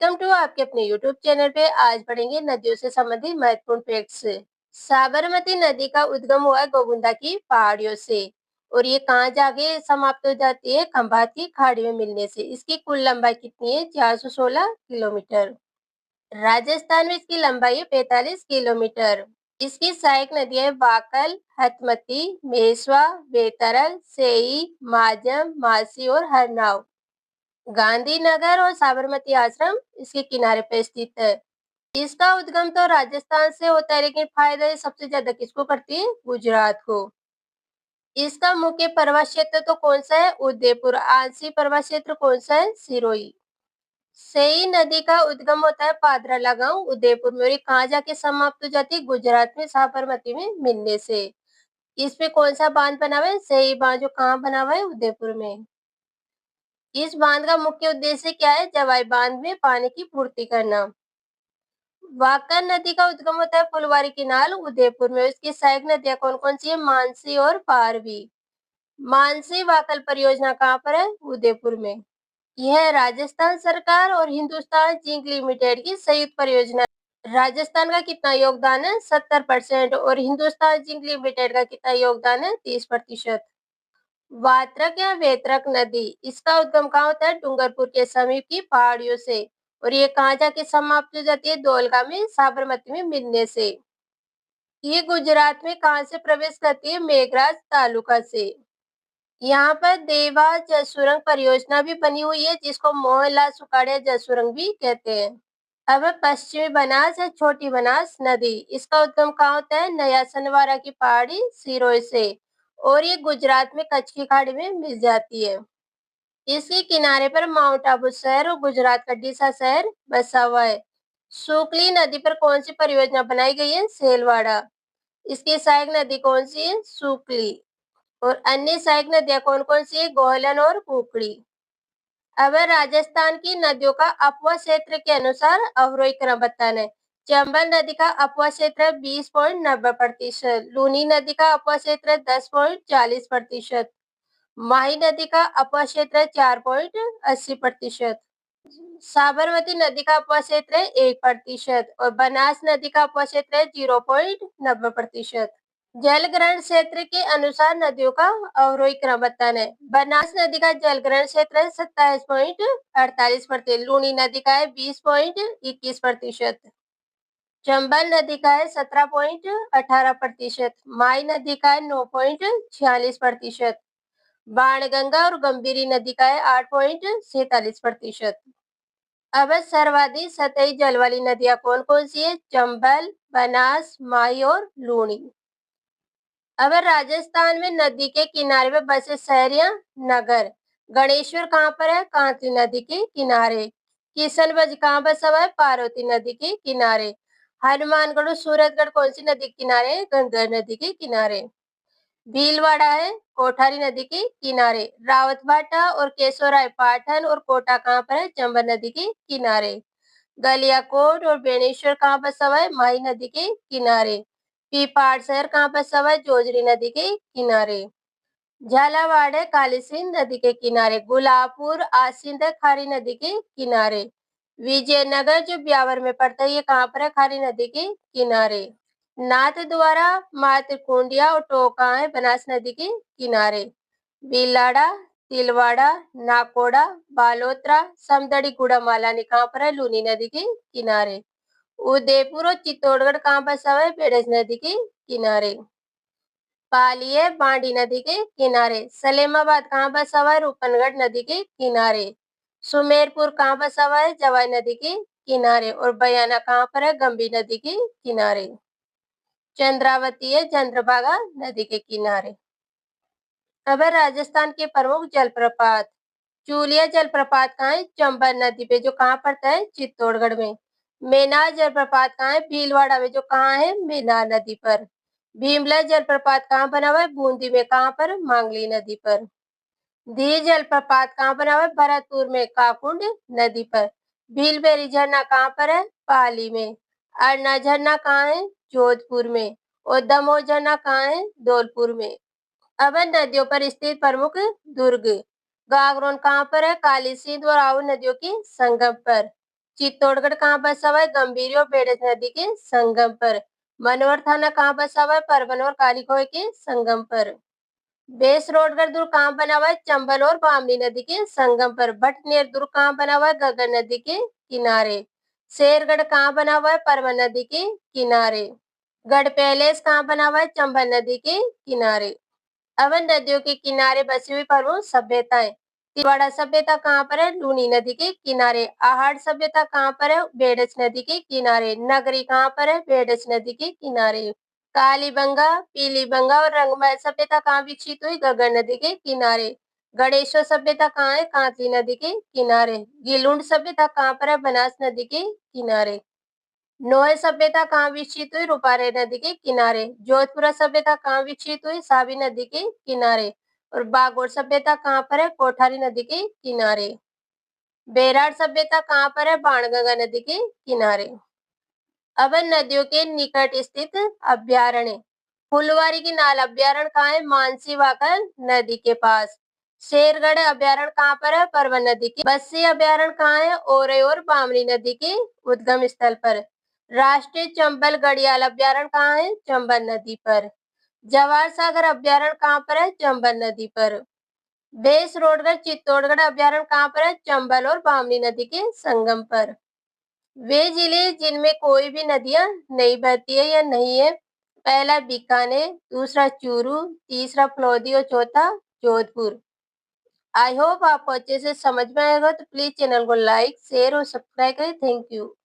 Welcome to आपके अपने YouTube channel पे। आज पढ़ेंगे नदियों से संबंधित महत्वपूर्ण फैक्ट्स। साबरमती नदी का उद्गम हुआ गोविंदा की पहाड़ियों से और ये कहाँ जाके समाप्त हो जाती है? खंभात की खाड़ी में मिलने से। इसकी कुल लंबाई कितनी है? 416 किलोमीटर। राजस्थान में इसकी लंबाई है 45 किलोमीटर। इसकी सहायक नदियां हैं वाकल, हथमती, मेसवा, बेतरल, सेई, माजम, मासी और हरनाव। गांधीनगर और साबरमती आश्रम इसके किनारे पर स्थित है। इसका उद्गम तो राजस्थान से होता है, लेकिन फायदा सबसे ज्यादा किसको करती है? गुजरात को। इसका मुख्य पर्वत क्षेत्र तो कौन सा है? उदयपुर। आंशिक पर्वत क्षेत्र कौन सा है? सिरोही। सेई नदी का उद्गम होता है पादराला गांव उदयपुर में और ये कहाँ जाके समाप्त हो जाती है? गुजरात में साबरमती में मिलने से। इस पे कौन सा बांध बना हुआ है? सेई बांध, जो कहाँ बना हुआ है? उदयपुर में। इस बांध का मुख्य उद्देश्य क्या है? जवाई बांध में पानी की पूर्ति करना। वाकर नदी का उद्गम होता है फुलवारी किनाल उदयपुर में। इसकी सहायक नदियां कौन कौन सी है? मानसी और पारवी। मानसी वाकल परियोजना कहाँ पर है? उदयपुर में। यह राजस्थान सरकार और हिंदुस्तान जिंक लिमिटेड की संयुक्त परियोजना। राजस्थान का कितना योगदान है? 70% और हिंदुस्तान जिंक लिमिटेड का कितना योगदान है? 30%। वात्रक या वेत्रक नदी, इसका उद्गम कहाँ होता है? डूंगरपुर के समीप की पहाड़ियों से और ये कहाँ जाके समाप्त हो जाती है? धौलका में साबरमती में मिलने से। ये गुजरात में कहाँ से प्रवेश करती है? मेघराज तालुका से। यहाँ पर देवा जल सुरंग परियोजना भी बनी हुई है, जिसको मोहनलाल सुखाड़िया जल सुरंग भी कहते हैं। अब पश्चिमी बनास या छोटी बनास नदी, इसका उद्गम कहाँ होता है? नया सनवारा की पहाड़ी सिरोही से और ये गुजरात में कच्छ की खाड़ी में मिल जाती है। इसके किनारे पर माउंट आबू शहर और गुजरात का डीसा शहर बसा हुआ है। सुकली नदी पर कौन सी परियोजना बनाई गई है? सेलवाड़ा। इसकी सहायक नदी कौन सी है? सुकली। और अन्य सहायक नदियां कौन कौन सी है? गोहलन और कुकड़ी। अब राजस्थान की नदियों का अपवा क्षेत्र के अनुसार अवरोही क्रम बताना है। चंबल नदी का अपवा क्षेत्र 20.90%, लूनी नदी का अपवा क्षेत्र 10.40%, माही नदी का अपवा क्षेत्र 4.80%, साबरमती नदी का अपवा क्षेत्र 1% और बनास नदी का अपवा क्षेत्र 0.90%। जल ग्रहण क्षेत्र के अनुसार नदियों का अवरोही क्रम बताना है। बनास नदी का जल ग्रहण क्षेत्र है 27.48%, लूनी नदी का है 20.21%, चंबल नदी का है 17.18%, माई नदी का है 9.46%, बाणगंगा और गंभीरी नदी का है 8.47%। अब सर्वाधिक सतही जल वाली नदियां कौन कौन सी है? चंबल, बनास, माही और लूनी। अब राजस्थान में नदी के किनारे में बसे शहर या नगर। गणेश्वर कहाँ पर है? कांती नदी के किनारे। किशनगंज कहाँ बसा हुआ है? पार्वती नदी के किनारे। हनुमानगढ़ और सूरतगढ़ कौन सी नदी के किनारे? गंगा नदी के किनारे। भीलवाड़ा है कोठारी नदी के किनारे। रावतभाटा और केशोराय पाटन और कोटा कहाँ पर है? चंबल नदी के किनारे। गलियाकोट और बेणेश्वर कहाँ बसा हुआ है? माही नदी के किनारे। पीपाड़ शहर कहाँ बसा हुआ है? जोजरी नदी के किनारे। झालावाड़ है काली सिंध नदी के किनारे। गुलाबपुर आसिंद है खारी नदी के किनारे। विजयनगर जो ब्यावर में पड़ता है, ये कहाँ पर है? खारी नदी के किनारे। नाथ द्वारा, मातकुंडिया और टोका है बनास नदी के किनारे। बिलाड़ा, तिलवाड़ा, नाकोड़ा, बालोतरा, समदड़ी, गुड़ामाला ने कहाँ पर है? लूनी नदी के किनारे। उदयपुर और चित्तौड़गढ़ कहाँ बसा हुआ है? बेड़ज नदी के किनारे। पाली है बांडी नदी के किनारे। सलेमाबाद कहाँ बसा हुआ है? रूपनगढ़ नदी के किनारे। सुमेरपुर कहाँ बसा हुआ है? जवाई नदी के किनारे। और बयाना कहाँ पर है? गंभीर नदी के किनारे। चंद्रावती है चंद्रभागा नदी के किनारे। अब राजस्थान के प्रमुख जलप्रपात। चूलिया जलप्रपात कहाँ है? चंबल नदी पे, जो कहाँ पड़ता है? चित्तौड़गढ़ में। मेनार जलप्रपात कहाँ है? भीलवाड़ा में, जो कहाँ है? मेनार नदी पर। भीमला जलप्रपात कहाँ बना हुआ है? बूंदी में, कहाँ पर? मांगली नदी पर। धीर जलप्रपात कहाँ बना हुआ है? भरतपुर में, काकुंड नदी पर। भीलबेरी झरना कहाँ पर है? पाली में। अरना झरना कहाँ है? जोधपुर में। और दमोह झरना कहाँ है? धौलपुर में। अब नदियों पर स्थित प्रमुख दुर्ग। गागरोन कहाँ पर है? काली सिंध और आओ नदियों के संगम पर। चित्तौड़गढ़ कहाँ बसा हुआ है? गंभीरी और बेड़ज नदी के संगम पर। मनोहर थाना कहाँ बसा हुआ है? परवन और कालीखोह के संगम पर। बेसरोडगढ़ दुर्ग कहाँ बना हुआ है? चंबल और बामनी नदी के संगम पर। भटनेर दुर्ग कहाँ बना हुआ है? गगन नदी के किनारे। शेरगढ़ कहाँ बना हुआ है? परवन नदी के किनारे। गढ़ पैलेस कहाँ बना हुआ है? चंबल नदी के किनारे। अब नदियों के किनारे बसी हुई प्रमुख सभ्यताएं। तिलवाड़ा सभ्यता कहाँ पर है? लूनी नदी के किनारे। आहड़ सभ्यता कहाँ पर है? बेडज नदी के किनारे। नगरी कहाँ पर है? बेडज नदी के किनारे। कालीबंगा, पीलीबंगा और रंगमहल सभ्यता कहाँ विकसित हुई? गगन नदी के किनारे। गणेश्वर सभ्यता कहाँ है? कांतली नदी के किनारे। गिलुंड सभ्यता कहाँ पर है? बनास नदी के किनारे। नोए सभ्यता कहाँ विकसित हुई? रूपारे नदी के किनारे। जोधपुरा सभ्यता कहाँ विकसित हुई? सावी नदी के किनारे। और बागोर सभ्यता कहाँ पर है? कोठारी नदी के किनारे। बेरार सभ्यता कहाँ पर है? बाणगंगा नदी के किनारे। अब नदियों के निकट स्थित अभ्यारण्य। फुलवारी की नाल अभ्यारण्य कहाँ है? मानसी वाकर नदी के पास। शेरगढ़ अभ्यारण्य कहाँ पर है? परवन नदी के। बस्सी अभ्यारण्य कहाँ है? ओरे और बामनी नदी के उद्गम स्थल पर। राष्ट्रीय चंबल घड़ियाल अभ्यारण्य कहाँ है? चंबल नदी पर। जवाहर सागर अभ्यारण्य कहाँ पर है? चंबल नदी पर। बेसरोडगढ़ चित्तौड़गढ़ अभ्यारण्य कहाँ पर है? चंबल और बामनी नदी के संगम पर। वे जिले जिनमें कोई भी नदियां नहीं बहती है या नहीं है। पहला बीकानेर, दूसरा चूरू, तीसरा फलौदी और चौथा जोधपुर। आई होप आपको अच्छे से समझ में आएगा, तो प्लीज चैनल को लाइक शेयर और सब्सक्राइब करें। Thank you.